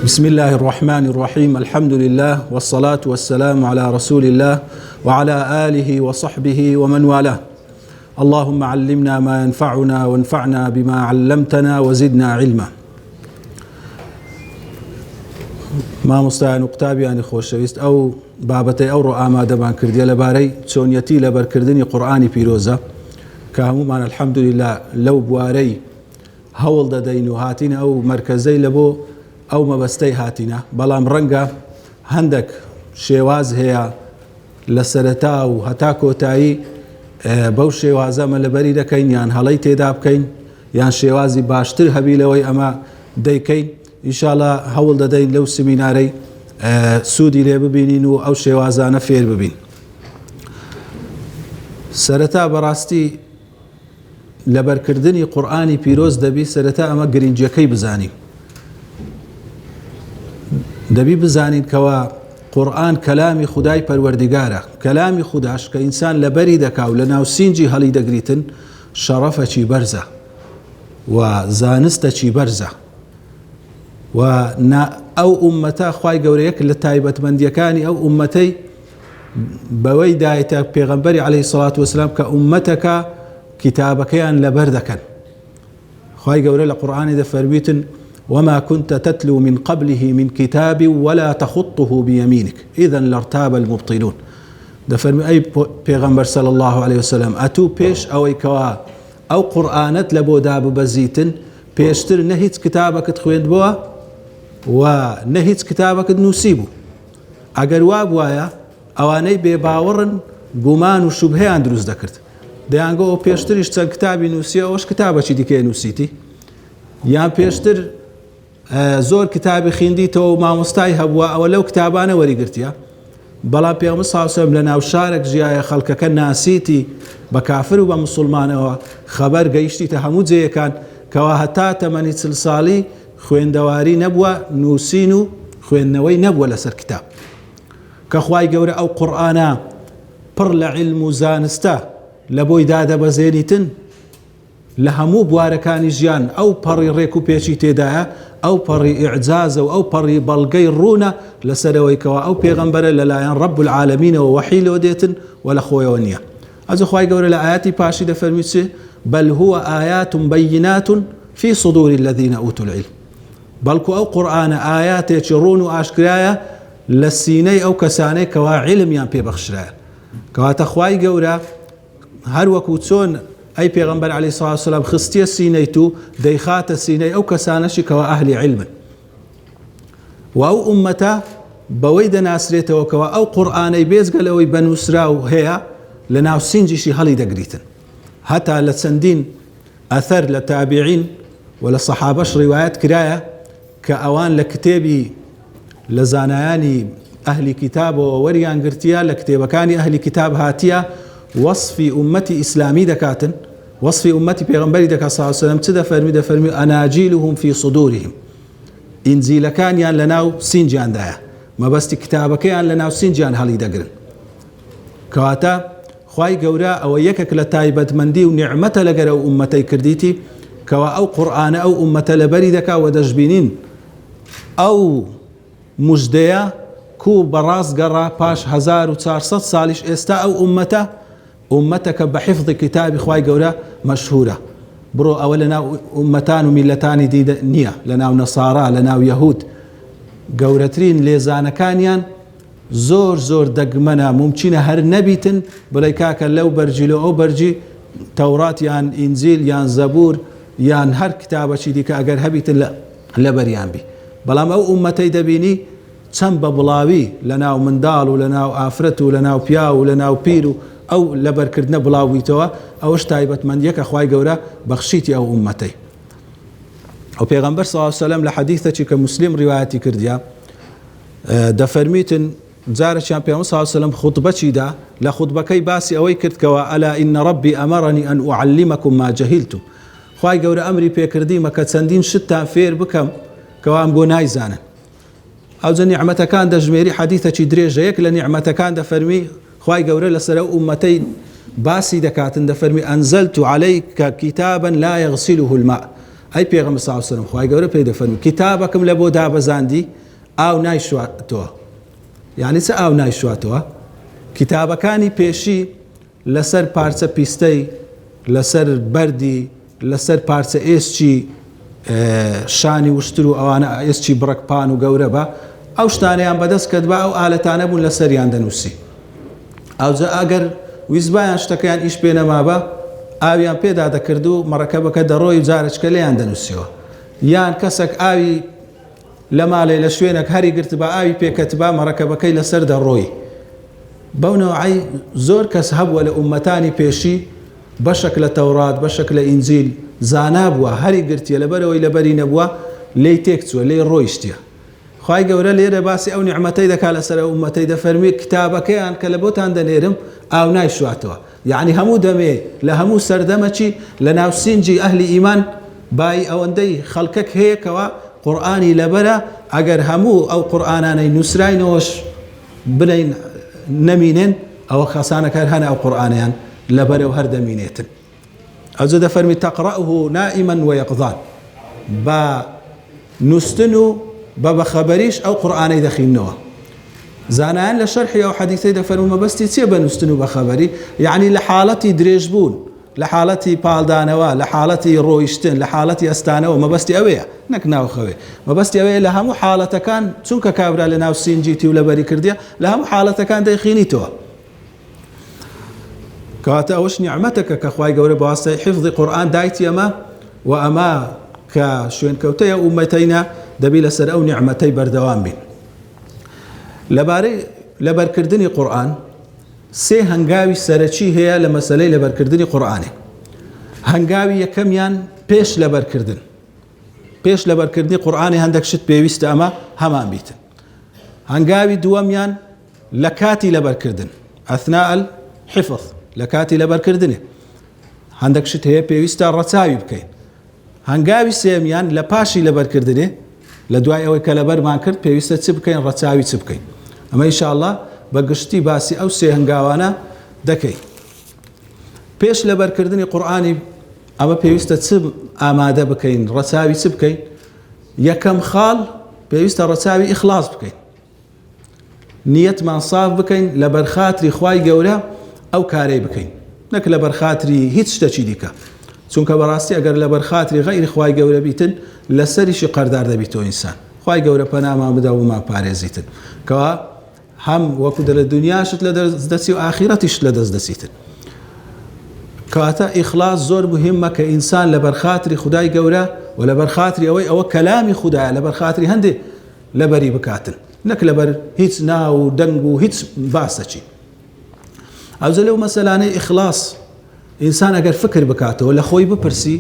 بسم الله الرحمن الرحيم. الحمد لله والصلاة والسلام على رسول الله وعلى آله وصحبه ومن والاه. اللهم علمنا ما ينفعنا وانفعنا بما علمتنا وزدنا علما. ما مستعان قتابيان خوشويست أو بابتي أو رؤاما دبان كردية لباري تسونيتي لبر كردني قرآني بيروزا كهمومان الحمد لله لو بواري هول ددين هاتين أو مركزي لبو أو مبستي هاتينا بلام رنگا هندك شێواز هەیە لە سەرەتا و هەتا کۆتایی بەو شێوازە مەلەبەری دەکەین یان هەڵەی تێدا بکەین یان شێوازی باشتر هەبی لەوەی ئەمە دەیکەین. ئینشاڵڵا هەوڵ دەدەین لەو سمینارەی سوودی لێ ببینین و ئەو شێوازانە فێر ببین. سەرەتا بەڕاستی لەبەرکردنی قورئانی پیرۆز دەبی سەرەتا ئەمە گرنگیەکەی بزانین. دەبی بزانین کەوا قورئان کەلامی خودای پەروەردیگارە، کەلامی خوداش کە ئینسان لەبەری دەکا و لە ناو سینجی هەڵی دەگریتن شەڕەفەکی بەرزە و زانستەکی بەرزە و ئەو ئومەتە خوای گەورە یەک لە تایبەتمەندیەکانی ئەو ئومەتەی بەوەی دایەتە پێغەمبەری عەلەیهی سەڵات وەسەلام کە ئومەتەکە کتابەکەیان لەبەر دەکەن. خوای گەورە لە قورئانی دەفەرمیتن وما كنت تتلو من قبله من كتاب ولا تخطه بيمينك إذا لارتاب المبطلون. دفرمي أي پیغمبر صلى الله عليه وسلم أتو پیش أو كوا أو قرآنت لبو داب بزيتن پیشتر نهيت كتابك تخويند بوا ونهيت كتابك نوسيبو أجر وابوايا أواني بباورن گومان و شبهه دروست دەکرد. دەیانگۆ پێشتریش چەند کتابی نووسیە ئەوش کتابەکی دیکەی نووسیتی یان پێشتر زۆر کتابی خوێندیتەوە مامۆستای هەبووە ئەوە لەو کتابانە وەریگرتیە. بەڵام پێغەمبەر صلی الله علیه و سلم لە ناو شارێک ژیایە خەڵکەکە ناسیتی بە کافر و بە موسڵمانەوە خەبەر گەیشتیتە هەموو جێیەکان کەوا هەتا تەمەنی 40 ساڵی خوێندەواری نەبووە، نووسین و خوێندنەوەی نەبووە لەسەر کتاب. کە خوای گەورە ئەو قورئانە پڕ لە عیلم و زانستە لە بۆی دادەبەزێنیتن لە هەموو بوارەکانی ژیان ئەو پەڕی ڕێک و پێچی تێدایە، ئەو پەڕی ئیعجازە و ئەو پەڕی بەڵگەی ڕوونە لەسەرەوەی کەوا ئەو پێغەمبەرە لەلایەن ڕەب العالەمینەوە وەحی لێ دێتن و لە خۆیەوە نییە. ئەجا خوای گەورە لە ئایاتی پاشی دەفەرمی چێ بەل هو ئایات بەیینات فی صدور الذین ئوتوا العلم. بەڵکو ئەو قورئانە ئایاتێکی ڕوون و ئاشکرایە لە سینەی ئەو کەسانەی کەوا عیلمیان پێبەخشرایە. کەواتە خوای گەورە هەر وەکو چۆن ئەی پێغەمبەر عەلەیهی سەڵات وسەلام خستیە سینەی تو دەیخاتە سینەی ئەو کەسانەشی کەوا ئەهلی عیلمن و ئەو ئومەتە بەوەی دەناسرێتەوە کەوا ئەو قورئانەی بێجگە لەوەی بەنووسراو هەیە لە ناو سینجیشی هەڵی دەگریتن. هەتا لە چەندین ئەثەر لە تابعین و لە سەحابەش ڕیوایەت کرایە کە ئەوان لە کتێبی لە زانایانی ئەهلی کتابەوە وەریان گرتیە، لە کتێبەکانی ئەهلی کتاب هاتیە وصفی ئومەتی ئیسلامی دەکاتن، وصفی ئومەتی پێغەمبەری دەکات صلی الله علیه وسلم. چ دەفەرمی ئەناجیلهم فی صدورهم، ئینجیلەکانیان لە ناو سینجیاندایە، مەبەستی کتابەکەیان لە ناو سینجیان هەڵی دەگرن. کەواتە خوای گەورە ئەوە یەکێک لە تایبەتمەندی و نیعمەتە لەگەر ئەو ئومەتەی کردیتی کەوا ئەو قورئانە ئەو ئومەتە لەبەری دەکا و دەشبینین ئەو موژدەیە کو بەڕاست گەڕا پاش 1400 ساڵیش ئێستا ئەو ئومەتەکە بە حیفظی کتابی خوای گەورە مەشهورە. بڕۆ ئەوە لە ناو ئومەتان و میلەتانی دیدە نییە، لە ناو نەسارا، لە ناو یەهود گەورەترین لێزانەکانیان زۆر زۆر دەگمەنە، ممچینە هەر نەبیتن بڵێ کاکە لەو بەرجی لە ئەو بەرجی تەورات یان ئینجیل یان زەبور یان هەر کتابەکی دیکە ئەگەر هەبیتن لە بەریان بی. بەڵام ئەو ئومەتەی دەبینی چەند بە بڵاوی لە ناو منداڵ و لە ناو ئافرەت و لە ناو پیا و لە ناو پیر و ئەو لەبەرکردنە بڵاویتەوە ئەوەش تایبەتمەندیەکە خوای گەورە بەخشیتی ئەو ئومەتەی. ئەو پێغەمبەر صلی الله علیه وسلم لە حەدیثێکی کە موسلیم ڕیوایەتی کردیە دەفەرمیتن جارێکیان پێغەمبەر صلی الله علیه وسلم خوتبەچی دا، لە خوتبەکەی باسی ئەوەی کرد کەوا ئەلا ئین ڕەبی ئەمەڕەنی ئەن ئوعەللیمەکم ما جەهیلتم. خوای گەورە ئەمری پێکردیمە کە چەندین شتتان فێر بکەم کەوا ئەم بۆ نایزانن. ئەو جە نیعمەتەکان دەژمێری حەدیثێکی درێژە. یەک لە نیعمەتەکان دەفەرمی خوای گەورە لەسەر ئەو ئومەتەی باسی دەکاتن دەفەرمی ئەنزەلت عەلەیکە کیتابا لا یەغسیله الماء، ئەی پێغەمبەر صلی الله علیه و سلم خوای گەورە پێی دەفەرمێ کتابەکەم لە بۆ دابەزاندی ئاو نایشواتەوە. یعنی چ ئاو نایشواتەوە؟ کتابەکانی پێشی لەسەر پارچە پیستەی، لەسەر بەردی، لەسەر پارچە ئێسچی شانی وشتر و ئەوانە ئێسچی بڕکپان و گەورە بە ئەو شتانیان بەدەست کرد بە ئەو ئالەتانە بوون لەسەریان دەنووسی. ئەوجا ئەگەر ویزبایان شتەکەیان ئیش پێ نەما بە ئاویان پێدا دەکرد و مەڕەکەبەکە دەڕۆی جارچکە لێیان دەنووسیەوە. یان کەسێک ئاوی لە ماڵێ لە شوێنێک هەری گرت بە ئاوی پێکەت بە مەڕەکەبەکەی لەسەر دەڕۆی. بەو نەوعی زۆر کەس هەبووە لە ئومەتانی پێشی بەشێک لە تەورات بەشێک لە ئینجیل زانا بووە هەری گرتیە لەبەرەوەی لەبەری نەبووە لێی تێک چووە لێی ڕۆیشتیە. خوای گەورە لێرە باسی ئەو نیعمەتەی دەکات لەسەر ئەو ئومەتەی دەفەرمێ کتابەکەیان کە لە بۆتان دەنێرم ئاو نایشواتەوە. یعنی هەموو دەمێ لە هەموو سەردەمەچی لە ناو سینجی ئەهلی ئیمان بای ئەوەندەی خەڵکەک هەیەکەوە قورئانی لەبەرە ئەگەر هەموو ئەو قورئانانەی نووسراینەوەش بنین نەمینێن ئەوە خەسانەکە هەن ئەو قورئانیان لەبەرەوە هەر دەمینێتن. ئەوجا دەفەرمی تەقرأه نائما ويقظان بە نووستن و بە خەبەریش ئەو قورئانەی دەخینەوە. زانایان لە شەرحی ئەو حەدیثەی دەفەرمون مەبەستی چییە بە نووستن و بە خەبەری؟ یعنی لە حاڵەتی درێژبوون، لە حاڵەتی پاڵدانەوە، لە حاڵەتی ڕۆیشتن، لە حاڵەتی ئەستانەوە مەبەستی ئەوەیە نەک ناوخەوێ. مەبەستی ئەوەیە لە هەموو حاڵەتەکان چونکە کابرا لە ناو سینجیتی و لەبەری کردیە لە هەموو حاڵەتەکان دەیخینیتەوە. کەواتە ئەوەش نیعمەتەکە کە خوای گەورە بەواسطەی حیفظی قورئان دایتی ئەمە و ئەمە کە شوێنکەوتەیە ئومەتەینە دەبی لەسەر ئەو نیعمەتەی بەردەوام بین. لەبارەی لەبەرکردنی قورئان سێ هەنگاوی سەرەکی هەیە لە مەسەلەی لەبەرکردنی قورئانێ. هەنگاوی یەکەمیان پێش لەبەرکردن. پێش لەبەرکردنی قورئانی هەندێک شت پێویستە ئەمە هەمان بیتن. هەنگاوی دووەمیان لە کاتی لەبەرکردن ئەثناء الحفظ لە کاتی لەبەرکردنێ هەندێک شت هەیە پێویستە ڕەچاوی بکەین. هەنگاوی سێمیان لە پاشی لەبەرکردنێ لە دوای ئەوەی کە لەبەرمان کرد پێویستە چ بکەین ڕەچاوی چ بکەین. ئەمە ئینشاءالله بە گشتی باسی ئەو سێ هەنگاوانە دەکەین. پێش لەبەرکردنی قورئانی ئەمە پێویستە چ ئامادە بکەین ڕەچاوی چ بکەین؟ یەکەم خاڵ پێویستە ڕەچاوی ئیخلاص بکەین. نیەتمان ساف بکەین لە بەرخاتری خوای گەورە ئەو کارەی بکەین نەک لە بەرخاتری هیچ شتێکی دیکە. چونکە بەڕاستی ئەگەر لە بەرخاتری غەیری خوای گەورە بیتن لەسەریشی قەردار دەبیتەوە ئینسان. خوای گەورە پەنامان بدە و مان پارێزیتن کەوا هەم وەکو لە دنیاشت لە دەستدەچی و ئاخیرەتیش لە دەست دەچیتن. کەواتە ئیخلاص زۆر مهمە کە ئینسان لە بەرخاتری خودای گەورە و لە بەرخاتری ئەوەی کەلامی خودایە لە بەرخاتری هەندێ لەبەری بکاتن نەک لەبەر هیچ ناو و دەنگ و هیچ باسەچی. ئەوجا لەو مەسەلانەی ئیخلاص ئینسان ئەگەر فکر بکاتەوە لە خۆی بپرسی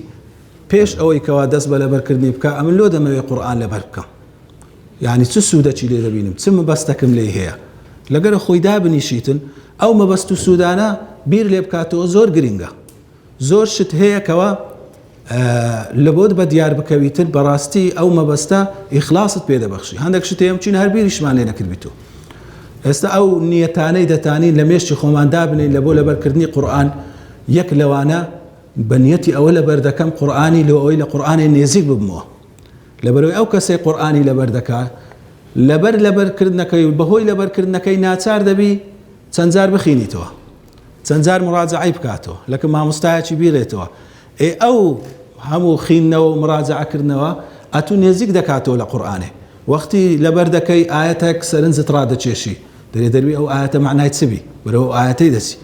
پێش ئەوەی کەوا دەست بە لەبەرکردنی بکە ئەمن لۆ دەمەوێت قورئان لەبەر بکەم. یعنی چ سوودەکی لێ دەبینم چ مەبەستەکەم لێ هەیە لەگەرە خۆی دابنیشیتن ئەو مەبەست و سوودانە بیر لێ بکاتەوە زۆر گرنگە. زۆر شت هەیە کەوا لە بۆت بە دیار بکەویتن بەڕاستی ئەو مەبەستە ئیخلاصت پێ دەبەخشی. هەندێک شت هەیە چین هەر بیریشمان لێ نەکردبیتەوە. ئێستا ئەو نیەتانەی دەتانین لە مێشتی خۆمان دابنین لە بۆ لەبەرکردنی قورئان یەک لەوانە بە نیەتی ئەوە لەبەر دەکەم قورئانی لە ئەوەی لە قورئانی نێزیک ببمەوە. لەبەرەوەی ئەو کەسەی قورئانی لەبەر دەکات لەبەرکردنەکەی و بەهۆی لەبەرکردنەکەی ناچار دەبی چەند جار بخینیتەوە چەند جار مراجعەی بکاتەوە لەکە مامۆستایەکی بیرێتەوە. ئەو هەموو خینەوە و مراجعەکردنەوە ئەتوو نێزیک دەکاتەوە لە قورئانێ. وەختی لەبەر دەکەی ئاەتێک سەرنجت ڕادەچێشی دەبی ئەو ئاەتە معنای چبی بەرەوە ئاەتەی دەچی.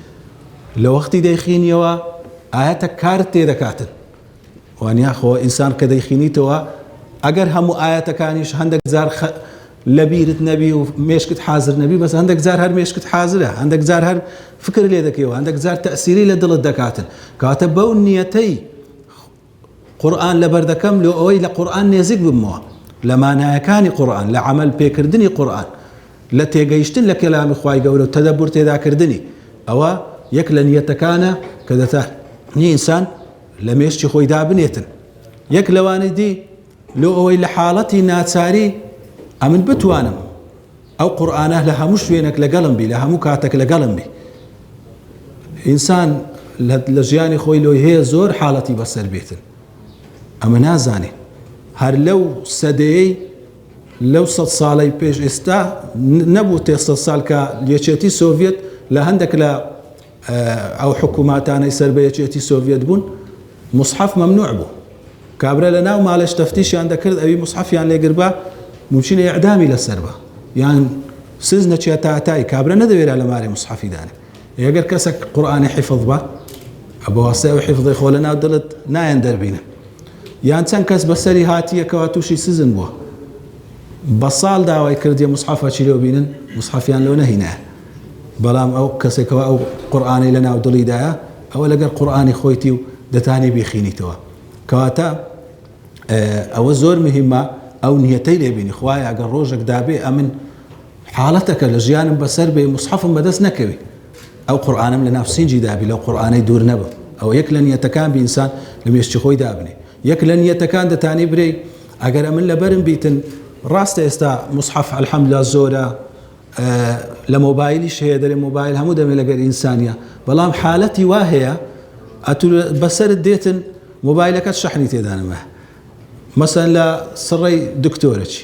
لە وەختی دەیخینیەوە ئاەتە کارت تێدەکاتن وانیا خۆ ئینسان کە دەیخینیتەوە ئەگەر هەموو ئاەتەکانیش هەندێک جار لەبیرت نەبی و مێشکت حازر نەبی بەس هەندێک جار هەر مێشکت حازرە هەندێک جار هەر فکر لێ دەکەیەوە هەندێک جار تەئسیری لە دڵت دەکاتن. کاتە بەو نیەتەی قورئان لەبەر دەکەم لە ئەوەی لە قورئان نێزیک بمەوە لە مانایەکانی قورئان لە عەمەل پێکردنی قورئان لە تێگەیشتن لە کەلامی خوای گەورە و تەدەبور تێداکردنی ئەوە یەک لە نیەتەکانە کە دەتانی ئینسان لە مێشتی خۆی دابنێتن. یەک لەوانەی دی لۆ ئەوەی لە حاڵەتی ناچاری ئەمن بتوانم ئەو قورئانە لە هەموو شوێنێک لەگەڵم بی لە هەموو کاتێک لەگەڵم بی. ئینسان لە ژیانی خۆی لۆی هەیە زۆر حاڵەتی بەسەر بێتن ئەمە نازانێ هەر لەو سەدەیەی لەو 100 ساڵی پێش ئێستا نەبوو تێ 100 ساڵ کە یەکێتی سۆڤێت لە هەندێک لە ئەو حکووماتانەی سەر بە یەکێتی سۆڤێت بوون مصحف ممنوع بوو کابرا لە ناو ماڵێش تەفتیشیان دەکرد ئەوی مصحفیان لێگربا ممکنە ئیعدامی لەسەر بە یان سز نەچێت تا ئەتای کابرا نەدەوێرا لە مارێ مصحفی دانێ ئەگەر کەسێک قورئانی حیفظ بە بە واسطەی ئەو حیفظی خۆ لە ناو دڵت نایەن دەربینە یان چەند کەس بەسەری هاتیەکەوە تووشی سزن بووە بە ساڵ داوای کردیە مصحفەکی لێو بینن مصحفیان لەو نەهینایە بەڵام ئەو کەسێکەوە ئەو قورئانی لە ناو دڵیدایە ئەوە لەگەر قورئانی خۆیتی و دەتانی بیخینیتەوە کەواتە ئەوە زۆر مهمە ئەو نیەتەی لێبینی خوایە ئەگەر ڕۆژێک دابێ ئەمن حاڵەتەکە لە ژیانم بەسەر بێ مصحفم بەدەست نەکەوی ئەو قورئانم لە ناو سینجی دابی لەو قورئانەی دوور نەبم ئەو یەک لە نیەتەکان بی ئینسان لە مێشتی خۆی دابنێ یەک لە نیەتەکان دەتانی برێ ئەگەر ئەمن لەبەرم بیتن ڕاستە ئێستا مصحف الحەمدوللا زۆرە لە مۆبایلیش هەیە دەرێ مۆبایل هەموو دەمێ لەگەر ئینسانیە بەڵام حالەتی وا هەیە ئەتو بەسەرت دێتن مۆبایلەکەت شەحنی تێدانەمە مەسەن لە سڕەی دکتۆرەچی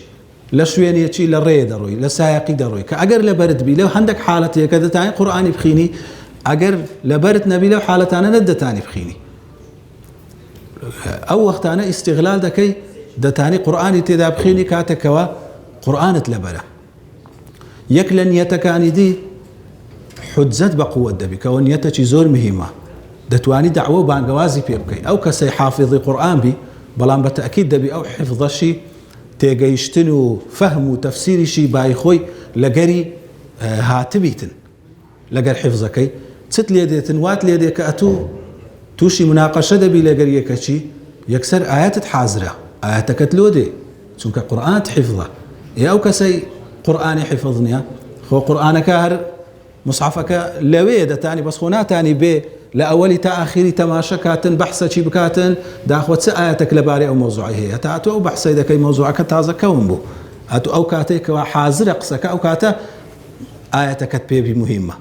لە شوێنێکی لە ڕێ دەڕۆی لە سایقی دەڕۆی کە ئەگەر لەبەرت بی لەو هەندێک حالەتەیە کە دەتانی قورئانی بخینی ئەگەر لەبەرت نەبی لەو حالەتانە نەدەتانی بخینی ئەو وەختانە ئیستیغلال دەکەی دەتانی قورئانی تێدا بخینی کاتێکەوە قورئانت لەبەرە یەک لە نیەتەکانی دی حجەت بە قووەت دەبی کەەوە نیەتێکی زۆر مهمە دەتوانی دعوە و بانگەوازی پێ بکەی ئەو کەسەی حافظی قورئان بی بەڵام بە تەئکید دەبی ئەو حفظەشی تێگەیشتن و فەهم و تەفسیریشی بای خۆی لەگەری هاتبیتن لەگەر حفظەکەی چت لێ دێتن وات لێ دێ کە ئەتوو تووشی مناقەشە دەبی لەگەر یەکەچی یەکسەر ئاەتت حازرە ئاەتەکەت لۆ دێ چونکە قورئانت حفظە ئەو کەسەی قورئانی حفظ نییە خۆ قورئانەکە هەر مصحفەکە لەوێ دەتانی بەس خۆ ناتانی بێ لە ئەوەلی تا ئاخری تەماشە کاتن بەحسەکی بکاتن داخوە چ ئاەتێک لەبارەی ئەو مۆزوعی هەیە تا ئەتۆ ئەو بەحسەی دەکەی مۆزوعەکە تازە کەون بوو ئەتۆ ئەو کاتێکەوە حازرە قسەکە ئەو کاتە ئاەتەکەت پێبی مهمە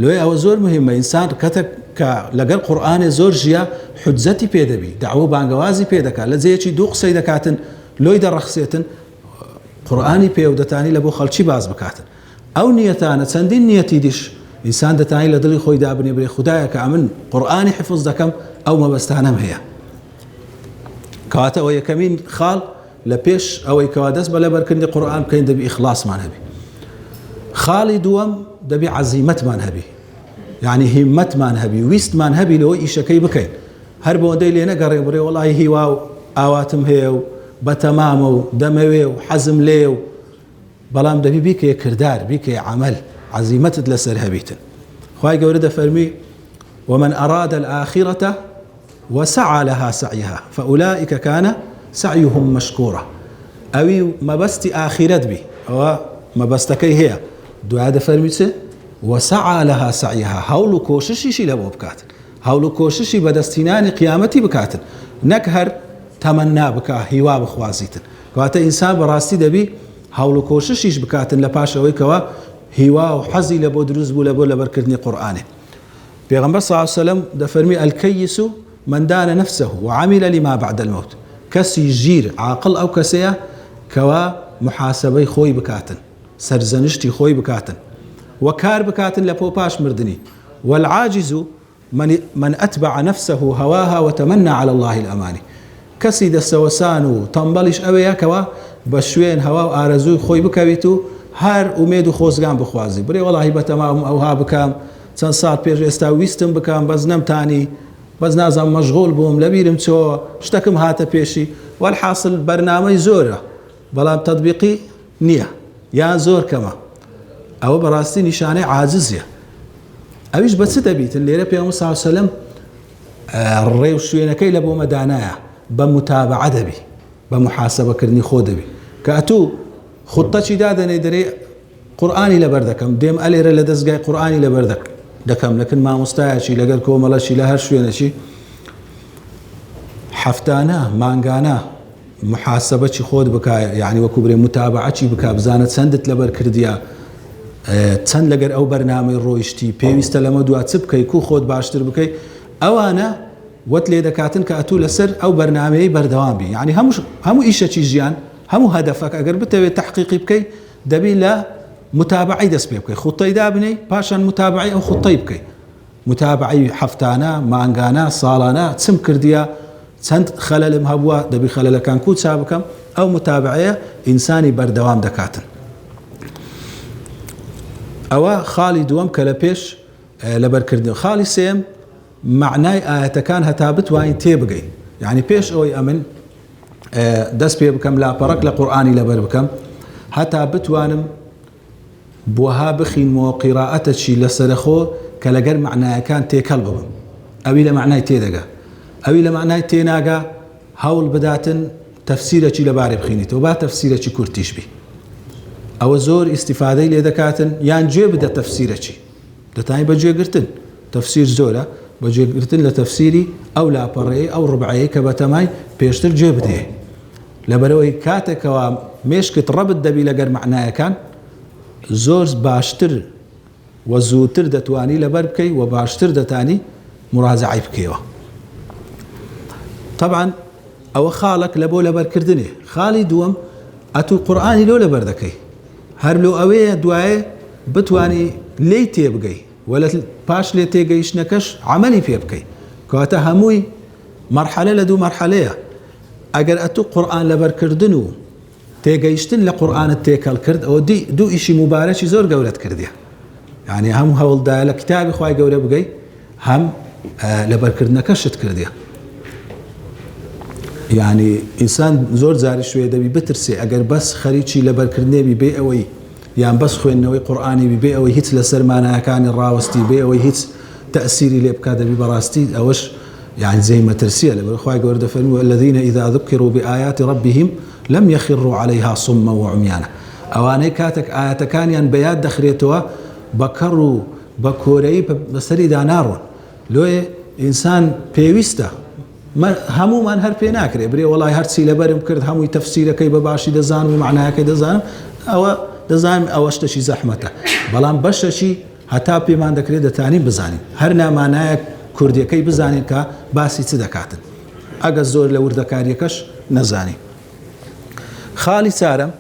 لێ ئەوە زۆر مهمە ئینسان کە لەگەر قورئانێ زۆر ژیە حجەتی پێدەبی دعوە بانگەوازی پێ دەکات لە جێیەکی دوو قسەی دەکاتن لۆی دەڕەخسێتن قورئانی پێ و دەتانی لە بۆ خەڵکی باز بکاتن ئەو نیەتانە چەندین نیەتی دیش ئینسان دەتانی لە دڵی خۆی دابنێ بێ خوددایە کە ئەمن قورئانی حفظ دەکەم ئەو مەبەستانەم هەیە کەواتە ئەوە یەکەمین خاڵ لە پێش ئەوەی کەوا دەست بە لەبەرکردنی قورئان بکەین دەبی ئیخلاسمان هەبی خاڵی دووەم دەبی عەزیمەتمان هەبی یعنی هیممەتمان هەبی ویستمان هەبی لەوەی ئیشەکەی بکەین هەر بۆندەی لێ نەگەڕێ بڕێ وەڵی هیوا و ئاواتم هەیە و بەتەمامە و دەمەوێ و حەزم لێ و بەڵام دەبی بیکەیە کردار بیکەیە عەمەل عەزیمەتت لەسەر هەبیتن خوای گەورە دەفەرمی ومن أراد الآخرة وسعى لها سعيها فأولئك كان سعيهم مشكورا أوي مبستي آخرت بي أو مبستكي هي دعاء دفرميته وسعى لها سعيها هولو كوششي لبو بكاتن هولو كوششي بدستيناني قيامتي بكاتن نكهر تمنى بكا هوا بخوازيتن كواتا إنسان براستي دبي هولو كوششيش بكاتن لباش أوي كوا هوا وحزي لبو دروز بو لبو لبركرني قرآنه پیغمبر صلی الله علیه وسلم دفرمي الكيس من دان نفسه وعمل لما بعد الموت كسي جير عاقل او كسيه كوا محاسبه خوي بكاتن سرزنشتي خوي بكاتن وكار بكاتن لبو باش مردني والعاجز من اتبع نفسه هواها وتمنى على الله الاماني كسي دسوسان تنبلش اويا كوا بشوين هوا وارزو خوي بكويتو هر امید و خۆزگان بخوازی بڕێ وەڵاهی بەتەمام ئەوها بکەم چەند ساڵ پێش ئێستا ویستم بکەم بەس نەمتانی بەس نازانم مەشغوڵ بووم لەبیرم چۆ شتێکم هاتە پێشی والحاصل بەرنامەی زۆرە بەڵام تەطبیقی نییە یان زۆر کەمە ئەوە بەڕاستی نیشانەی عاجزیە ئەویش بە چ دەبیتن لێرە پێغەمبەر صلی الله علیه وسلم ڕێو شوێنەکەی لە بۆ مەدانایە بە متابعە دەبی بە محاسبەکردنی خۆ دەبی کە ئەتوو خودتەچی دادەنێ دەرێ قورئانی لەبەر دەکەم دێم ئەلێرە لە دەستگای قورئانی لەبەر دەکەم لەکن مامۆستایەکی لەگەر کۆمەڵەشی لە هەر شوێنەشی هەفتانە مانگانە محاسبەی خۆت بکە یعنی وەکو بڕێ متابعەی بکە بزانە چەندت لەبەر کردیە چەند لەگەر ئەو بەرنامەی ڕۆیشتی پێویستە لەمە دوات چ بکەی کو خۆت باشتر بکەی ئەوانە وت لێ دەکاتن کە ئەتوو لەسەر ئەو بەرنامەیەی بەردەوام بی یعنی هەموو ئیشەکی ژیان هەموو هەدەفەک ئەگەر بتەوێت تحقیقی بکەیت دەبی لە متابعی دەست پێ بکەیت خوتەی دابنەی پاشان متابعی ئەو خوتەی بکەیت متابعی هەفتانە مانگانە ساڵانە چم کردیە چەند خەلەلم هەبووە دەبی خەلەلەکان کوچا بکەم ئەو متابعەیە ئینسانی بەردەوام دەکاتن ئەوە خاڵی دووەم کە لە پێش لەبەرکردن خاڵی سێم معنای ئاەتەکان هەتا بتوانین تێبگەین یعنی پێش ئەوەی ئەمن دەست پێ بکەم لاپەڕک لە قورئانی لەبەر بکەم هەتا بتوانم بۆها بخینمەوە قیراءەتەکی لەسەرخۆ کە لەگەر معنایەکان تێکەڵ ببم ئەوی لە معنای تێدەگا ئەوی لە معنای تێناگا هەوڵ بداتن تەفسیرەکی لەبارەی بخینیتەوە با تەفسیرەکی کورتیش بی ئەوە زۆر ئیستیفادەی لێ دەکاتن یان گوێ بدە تەفسیرەکی دەتانی بەگوێگرتن تەفسیر زۆرە بەگوێگرتن لە تەفسیری ئەو لاپەڕەیە ئەو ڕبعەیە کە بەتەمای پێشتر گوێ بدێ لەبەرەوەی کاتێکەوە مێشکت ڕەبت دەبی لەگەر معنایەکان زۆر باشتر و زووتر دەتوانی لەبەر بکەی و باشتر دەتانی مراجعی بکەیەوە طبعا ئەوە خاڵک لە بۆ لەبەرکردنێ خاڵی دووەم ئەتوو قورئانی لۆ لەبەر دەکەی هەر لۆ ئەوەیە دوایێ بتوانی لێی تێبگەی ولا پاش لێ تێگەیشتنەکەش عملی پێ بکەی کەواتە هەمووی مەرحەلە لە دوو مەرحەلەیە ئەگەر ئەتوو قورئان لەبەرکردن و تێگەیشتن لە قورئانت تێکەڵ کرد ئەوە دوو ئیشی مبارەکی زۆر گەورەت کردیە یعنی هەموو هەوڵدایە لە کتابی خوای گەورە بگەی هەم لەبەرکردنەکەشت کردیە یعنی ئینسان زۆر جاری شوێ دەبی بترسێ ئەگەر بەس خەریکی لەبەرکردنێبی بێ ئەوەی یان بەس خوێندنەوەی قورئانی بێ ئەوەی هیچ لەسەر مانایەکانی ڕاوەستی بێ ئەوەی هیچ تەأسیری لێ بکات دەبی بەڕاستی ئەوەش يعني زي مترسية لما خوای گەورە دەفەرمووە الذين إذا ذكروا بآيات ربهم لم يخروا عليها صما وعميانا ئەوانەی کاتێک ئاەتەکانیان بەیاد دەخرێتەوە بەکەڕ و بە کۆرەیی بەسەریدا ناڕۆن لۆیە ئینسان پێویستە هەمومان هەر پێ ناکرێ برێ وڵای هەرچی لەبەرم کرد هەمووی تەفسیرەکەی بە باشی دەزانم و معنایەکەی دەزانم ئەوە دەزانم ئەوە شتێکی زەحمەتە بەڵام بەشەشی هەتا پێمان دەکرێت دەتانین بزانین هەر نامانایە کوردیەکەی بزانین کە باسی چ دەکاتن ئەگە زۆر لە وردەکاریەکەش نەزانی خاڵی چارەم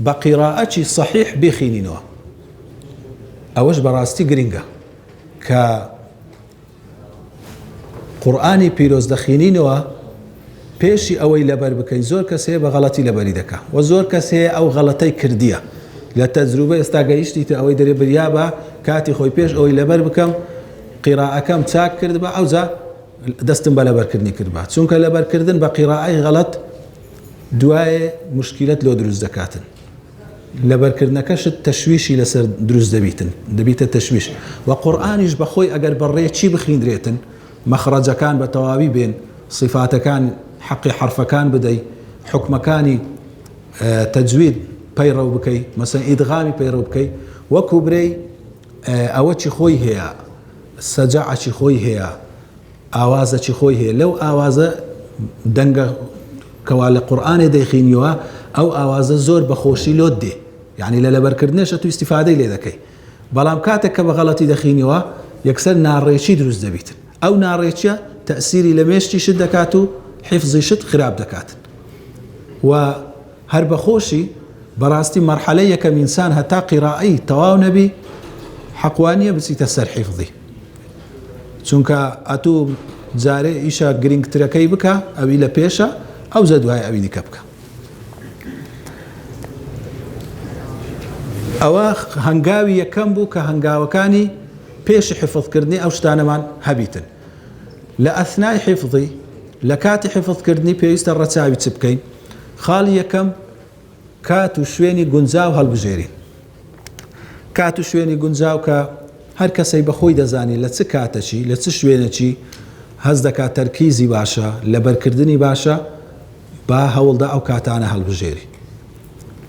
بە قیراءەتی صحیح بخینینەوە ئەوەش بەڕاستی گرنگە کە قورئانی پیرۆز دەخینینەوە پێشی ئەوەی لەبەر بکەین زۆر کەسێ بە غەڵەتی لەبەری دەکا و زۆر کەسێ ئەو غەڵەتەی کردیە لە تەجروبە ئێستا گەیشتیتە ئەوەی دەرێ بریا بە کاتی خۆی پێش ئەوەی لەبەر بکەم قیراءەکەم چاک کرد بە ئەوجا دەستم بە لەبەرکردنی کرد بە چونکە لەبەرکردن بە قیراءەی غەڵەت دوایێ مشکلەت لۆ دروست دەکاتن لەبەرکردنەکەشت تەشویشی لەسەر دروست دەبیتە تەشویش و قورئانیش بەخۆی ئەگەر بەڕێ چی بخیندرێتن مەخرەجەکان بە تەواوی بێن صفاتەکان حەقی حرفەکان بدەی حکمەکانی تەجوید پەیڕەو بکەی مەسەن ئیدغامی پەیڕەو بکەی وەکو برەی ئەوە چی خۆی هەیە سەجاعەکی خۆی هەیە ئاوازەکی خۆی هەیە لەو ئاوازە دەنگە کەوا لە قورئانێ دەیخینیەوە ئەو ئاوازە زۆر بەخۆشی لۆت دێ یعنی لە لەبەرکردنێشە تو ئیستیفادەی لێ دەکەی بەڵام کاتێک کە بە غەڵەتی دەخینیەوە یەکسەر ناڕێکی دروست دەبیتن ئەو ناڕێکیە تەئسیری لە مێشتی شت دەکات و حیفزی شت خراپ دەکاتن و هەر بەخۆشی بەڕاستی مەرحەلەی یەکەم ئینسان هەتا قیرائی تەواو نەبی حەقوانیە بچیتە سەر حیفظی چونکە ئەتوو جارێ ئیشە گرنگترەکەی بکە ئەوی لە پێشە ئەو زە دوای ئەوی دیکە بکە ئەوە هەنگاوی یەکەم بوو کە هەنگاوەکانی پێشی حفظکردنی ئەو شتانەمان هەبیتن لە ئەثنای حفظی لە کاتی حفظکردنی پێویستە ڕەچاوی چ بکەین خاڵی یەکەم کات و شوێنی گونجاو هەڵبژێرین کات و شوێنی گونجاو کە هەر کەسەی بەخۆی دەزانی لە چ کاتەچی لە چ شوێنەچی هەز دەکات تەرکیزی باشە لەبەرکردنی باشە با هەوڵدا ئەو کاتانە هەڵبژێری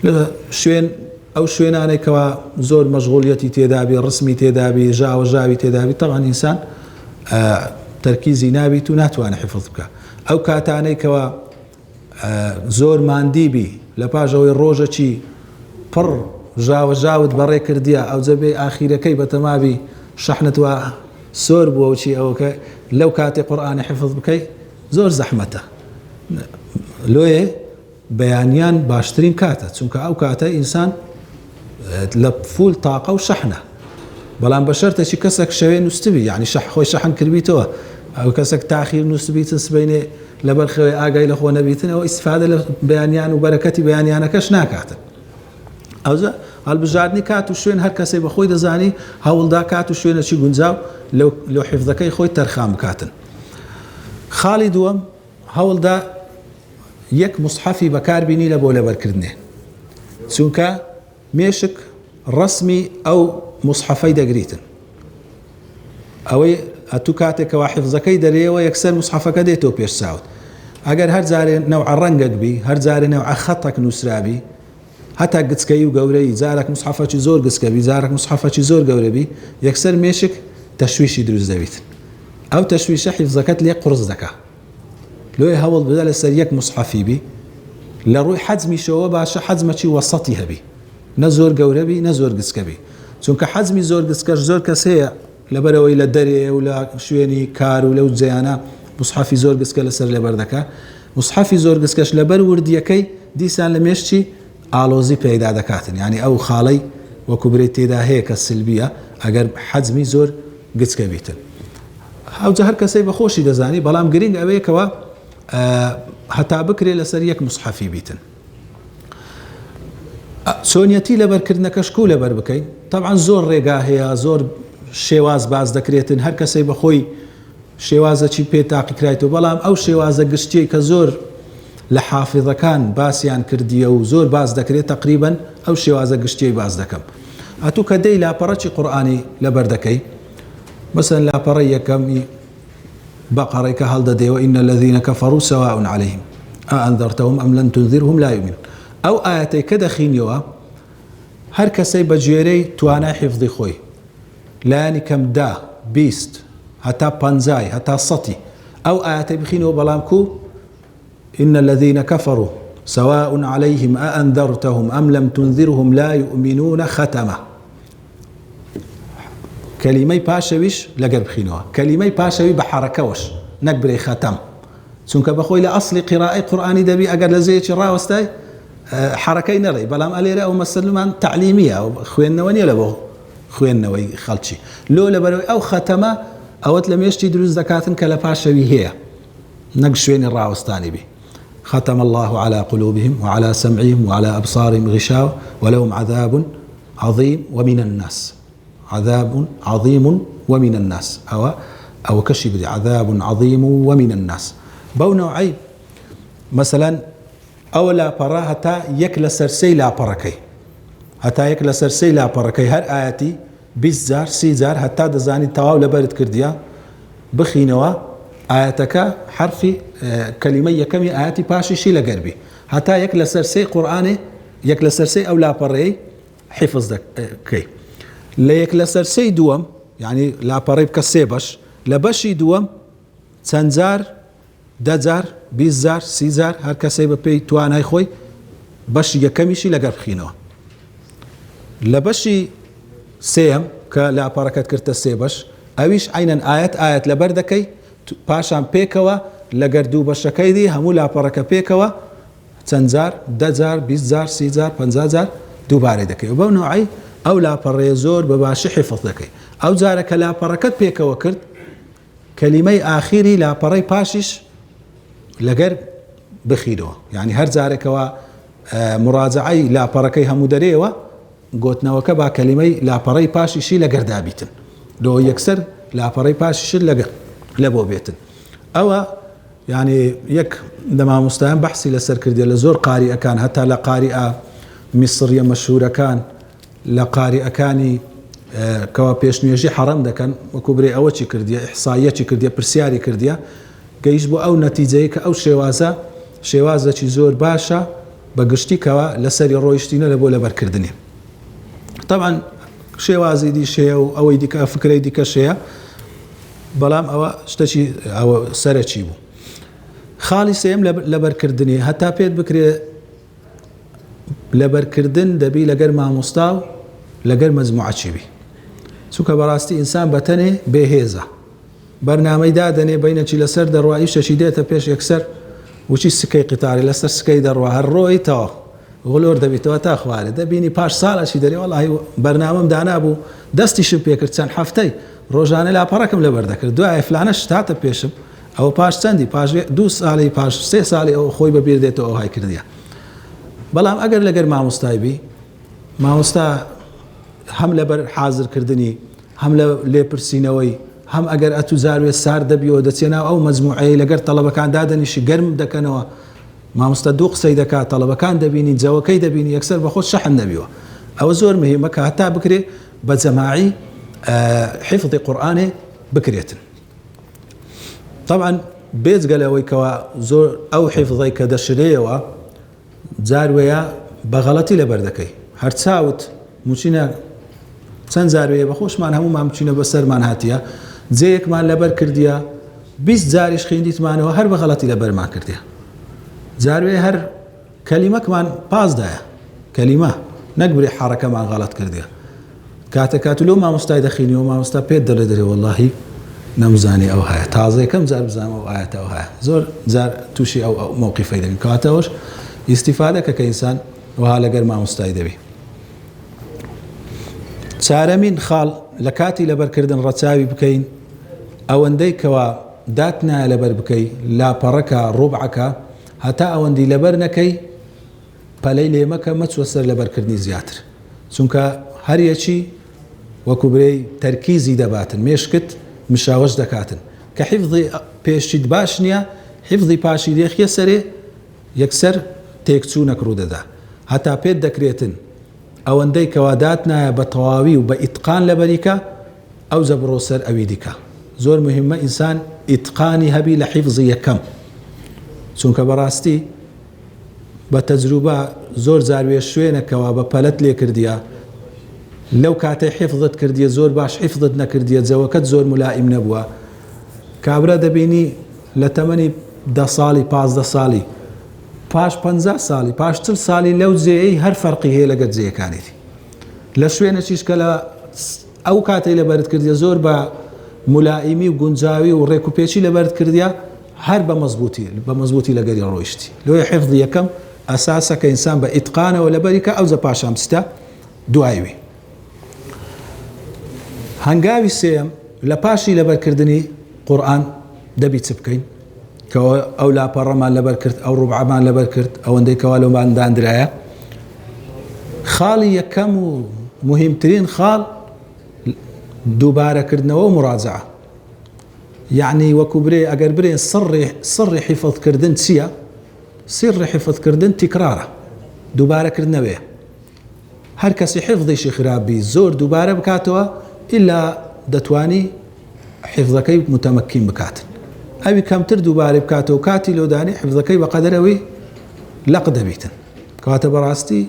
لە شوێن ئەو شوێنانەی کەوا زۆر مەشغوڵیەتی تێدابی ڕسمی تێدابی ژاوەژاوی تێدابی تەوان ئینسان تەرکیزی نابیت و ناتوانێت حفظ بکە ئەو کاتانەی کەوا زۆر ماندیبی لە پاشەوەی ڕۆژەکی پڕ ژاوەژاوت بەڕێ کردیە ئەو جەبێ ئاخیرەکەی بە تەماوی شەحنت و سۆر بووە چی ئەوکە لەو کاتێ قورآانی حفظ بکەی زۆر زەحمەتە لۆیە بەیانیان باشترین کاتە چونکە ئەو کاتە ئینسان لە فول تاقە و شەحنە بەڵام بە شەرتێکی کەسێک شەوێ نووسبی یعنی خۆی شەحن کردبییتەوە ئەو کەسێک تاخیر نووسبیتن سبینێ لەبەر خەوەی ئاگای لە خۆ نەبیتن ئەو ئیسفادە لە بەیانیان و بەرەکەتی بەیانیانەکەش ناکاتن ئەوزە هەڵبژاردننی کات و شوێن هەر کەسێک بەخۆی دەزانی هەوڵدا کات و شوێنەکی گونجاو لەو حیفدەکەی خۆی تەرخان بکاتن خاڵی دووەم هەوڵدا یەک مصحەفی بەکاربینی لە بۆ لەبەرکردنێ چونکە مێشک ڕسمی ئەو مصحەفەی دەگریتن ئەوەی ئەتوو کاتێکەوە حیفزەکەی دەرێەوە یەکسەر مصحەفەکە دێتەوە پێش چاوت ئەگەر هەر جارێ نەوع ڕەنگەک بی هەر جارێ نەوع خەتێک نووسرابی هەتا گچکەی و گەورەی جارێک مصحەفەکی زۆر گچکەبی جارێک مصحەفەکی زۆر گەورەبی یەکسەر مێشک تەشویشی دروست دەبیت ئەو تەشویشە حیفزەکەت لێ قورس دەکا لۆی هەوڵ بدە لەسەر یەک مصحەفی بی لە ڕووی حەجمیشەوە باشە حەجمەکی وەسەتی هەبی نە زۆر گەورەبی نە زۆر گچکەبی چونکە حەجمی زۆر گچکەش زۆر کەس هەیە لەبەرەوەی لە دەرێ و لە شوێنی کار و لەو جیانە مصحەفی زۆر گچکە لەسەر لەبەر دەکا مصحەفی زۆر گچکەش لەبەر وردیەکەی دیسان لە مێشتی ئالۆزی پەیدا دەکاتن یعنی ئەو خاڵەی وەکو برێت تێدا هەیە کە سلبیە ئەگەر حەجمی زۆر گچکە بیتن هەوجە هەر کەسەی بەخۆشی دەزانی بەڵام گرنگ ئەوەیەکەوە هەتا بکرێ لەسەر یەک مصحەفی بیتن چۆنیەتی لەبەرکردنەکەش کو لەبەر بکەین طبعا زۆر ڕێگا هەیە زۆر شێواز باز دەکرێتن هەر کەسەی بەخۆی شێوازەکی پێ تاقی کرایەوە بەڵام ئەو شێوازە گشتیەی کە زۆر لە حافظەکان باسییان کردیە و زۆر باز دەکرێت تقریبن ئەو شێوازە گشتیەی باز دەکەم ئەتوو کە دەی لاپەڕەکی قورئانی لەبەر دەکەی مثلا لاپەڕەی یەکەمی بەقەڕەی کە هەڵدەدەیەوە ئین الذین کەفەڕوا سەواء عەلەیهم ئەئەنذەرتەهم ئەم لەم تونذرهم لا یؤمنون ئەو ئاەتەی کە دەخینیەوە هەر کەسەی بە گوێرەی توانای حیفظی خۆی لایانی کەم 10 20 هەتا 50 هەتا 100 ئەو ئاەتەی بخینەوە بەڵام کو إن الذين كفروا سواء عليهم أأنذرتهم أم لم تنذرهم لا يؤمنون ختمة كلمة باشويش لقرب خينوها كلمة باشوي بحركوش نكبري ختم چونکە بەخۆی لە ئەسلی قراءەی قورئانی دەبی ئەگەر لە زەیەکی ڕاوەستای حرەکەی نەڕێی بەڵام ئەلێرە ئەو مەسەلمان تعلیمیە خوێندنەوە نیە لە بۆ خوێندنەوەی خەڵکی لۆ لەبەرەوەی ئەو ختەمە ئەوەت لە مێشتی دروست دەکاتن کە لە پاشەوی هەیە نەک شوێنی ڕاوەستانی بی ختم الله على قلوبهم وعلى سمعهم وعلى أبصارهم غشاوة ولهم عذاب عظيم ومن الناس عذاب عظيم ومن الناس أو كشي بدي عذاب عظيم ومن الناس بو نوعي مثلا أو لا برا هتا يكل سرسي لا بركي هتا يكل سرسي لا بركي هر آياتي بيزار سيزار هتا دزاني تواو لبرد كرديا بخينوا آياتك حرفي كلمة يكمي آياتي باشي شي لقربي هتا يكل سرسي قرآني يكل سرسي أو لا بري حفظ كي لا يكل سرسي دوم يعني لا بري بكسيبش لبشي دوم تنزار دزار بيزار سيزار هر کەسەی بە پێی توانای خۆی بەشی یەکەمیشی لەگەر بخینەوە لە بەشی سێم کە لاپەڕەکەت کردە سێ بەش ئەویش عینەن ئاەت لەبەر دەکەی پاشان پێکەوە لەگەر دوو بەشەکەیدی هەموو لاپەڕەکە پێکەوە چەند جار دەجار بیستجار سیجار پەنجاجار دووبارەی دەکەی و بەو نوعی ئەو لاپەڕێ زۆر بە باشی حیفظ دەکەی ئەو جارە کە لاپەڕەکەت پێکەوە کرد کەلیمەی ئاخیری لاپەڕەی پاشیش لەگەر بخیرەوە یعنی هەر جارێکەوە مراجعەی لاپەڕەکەی هەموو دەرێەوە گۆتنەوەکە با کەلیمەی لاپەڕەی پاشیشی لەگەر دابیتن لۆ یەکسەر لاپەڕەی پاشیش لە بۆ بێتن ئەوە یعنی یەک لە مامۆستایان بەحسی لەسەر کردێ لە زۆر قاریئەکان هەتا لە قاریئە میسریە مەشهورەکان لە قاریئەکانی کەوا پێشنوێژی حەرەم دەکەن وەکو برێ ئەوە چی کردیە ئیحساییەکی کردیە پرسیاری کردیە گەیشت بۆ ئەو نەتیجەیە کە ئەو شێوازەکی زۆر باشە بە گشتی کەوا لەسەری ڕۆیشتینە لە بۆ لەبەرکردنی طبعا شێوازی دیشەیە و ئەوەی دیکە فکرەی دیکەشەیە بەڵام ئەوە شتێکی ئەوە سەرەکی بوو خاڵی سێم لەبەرکردنی هەتا پێت بکرێ لەبەرکردن دەبی لەگەر مامۆستا و لەگەر مەجموعەچی بی چونکە بەڕاستی ئینسان بەتەنێ بێهێزە بەرنامەی دادەنێ بینەکی لەسەر دەڕوایی شەشی دێتە پێش یەکسەر وچی سکەی قیتاری لەسەر سکەی دەڕوا هەر ڕۆیتەوە غلۆر دەبیتەوە تا خوارێ دەبینی پاش ساڵەشی دەری وەڵاهی بەرنامەم دانابوو دەستیشم پێکرد چەند هەفتەی ڕۆژانە لاپەڕەکەم لەبەر دەکرد دوایە فلانە شتاتە پێشم ئەوە پاش چەندی پاش 2 ساڵی پاش 3 ساڵی ئەوە خۆی بەبیر دێتەوە ئەو های کردیە بەڵام ئەگەر لەگەر مامۆستای بی مامۆستا هەم لەبەر حازرکردنی هەم لە لێپرسینەوەی هەم ئەگەر ئەتو زاروێ سار دەبیەوە دەچێناو ئەو مەجموعەیە لەگەر تەڵەبەکان دادەنیشی گەرم دەکەنەوە مامۆستا دوو قسەی دەکات تەڵەبەکان دەبینی جەوەکەی دەبینی یەکسەر بە خۆت شەحن نەبیوە ئەوە زۆر مهمە کە هەتا بکرێ بە جەماعی حیفظی قورئانێ بکرێتن طبعا بێجگە لەوەی کەوا زۆر ئەو حیفظەی کە دەشرێەوە جاروەیە بە غەڵەتی لەبەر دەکەی هەر چاوت موچینە چەند زاروەیە بە خۆشمان هەمومان بچینە بەسەرمان هاتیە جێیەکمان لەبەر کردیە 20 جاریش خوێندیتمانەوە هەر بە غەڵەتی لەبەرمان کردیە جاروێ هەر کەلیمەکمان پازدایە کەلیمە نەکبرێ حرەکەمان غەڵەت کردیە کاتە لەو مامۆستای دەخینیەوە مامۆستا پێت دەڵێ وەڵاهی نەمزانی ئەو هەیە تازە یەکەم جار بزانم ئەو ئاەتە ئەو هەیە زۆر جار تووشی ئەو موقیفەی دەبین کاتەوەش ئیستیفادەکە کە ئینسان وها لەگەر مامۆستای دەبی چارەمین خاڵ لە کاتی لەبەرکردن ڕەچاوی بکەین ئەوەندەی کەوا دات نایە لەبەر بکەی لاپەڕەکە ڕوبعەکە هەتا ئەوەندی لەبەر نەکەی پەلەی لێمەکە مەچوە سەر لەبەرکردنی زیاتر چونکە هەر یەکی وەکو برەی تەرکیزی دەباتن مێشکت مشاوەش دەکاتن کە حیفظی پێشیت باش نییە حیفظی پاشی دێخیە سەرێ یەکسەر تێکچوونەک ڕوو دەدا هەتا پێت دەکرێتن ئەوەندەی کەوا دات نایە بە تەواوی و بە ئیتقان لەبەریکە ئەو زەبڕۆ سەر ئەوی دیکە زۆر مهمە ئینسان ئیتقانی هەبی لە حیفظی یەکەم چونکە بەڕاستی بە تەجروبە زۆر زاروێ شوێنەکەوە بە پەلەت لێ کردیە لەو کاتەی حیفظت کردیە زۆر باش حیفظت نەکردیە جەوەکەت زۆر مولائیم نەبووە کابرا دەبینی لە تەمەنی 10 ساڵی 15 ساڵی پاش 50 ساڵی پاش 40 ساڵی لەو جێەی هەر فەرقی هەیە لەگەر جێیەکانێتی لە شوێنەکیش کە لە ئەو کاتەی لەبەرت کردیە زۆر بە مولائیمی و گونجاوی و ڕێکوپێکی لەبەرت کردیە هەر بە مەزبوطی لەگەری ڕۆیشتی لۆی حیفظی یەکەم ئەساسە کە ئینسان بە ئیتقانەوە لەبەریکە ئەو زە پاشام بستە دوایوی هەنگاوی سێم لە پاشی لەبەرکردنی قورئان دەبی چ بکەین کە ئەو لاپەڕەمان لەبەر کرد ئەو ڕوبعەمان لەبەر کرد ئەوەندەی کەوا لەومان دانرایە خاڵی یەکەم و مهمترین خاڵ دووبارەکردنەوە و مراجعە یعنی وەکو برێ ئەگەر برێن سڕی حیفظکردن چییە سڕی حیفظکردن تیکرارە دووبارەکردنەوەیە هەر کەسی حیفظیشی خراپبی زۆر دووبارە بکاتەوە ئیلا دەتوانی حیفظەکەی متەمەکین بکاتن ئەوی کەمتر دووبارە بکاتەوە کاتی لۆدانی حیفظەکەی بە قەدەرەوەی لەق دەبیتن کەواتە بەڕاستی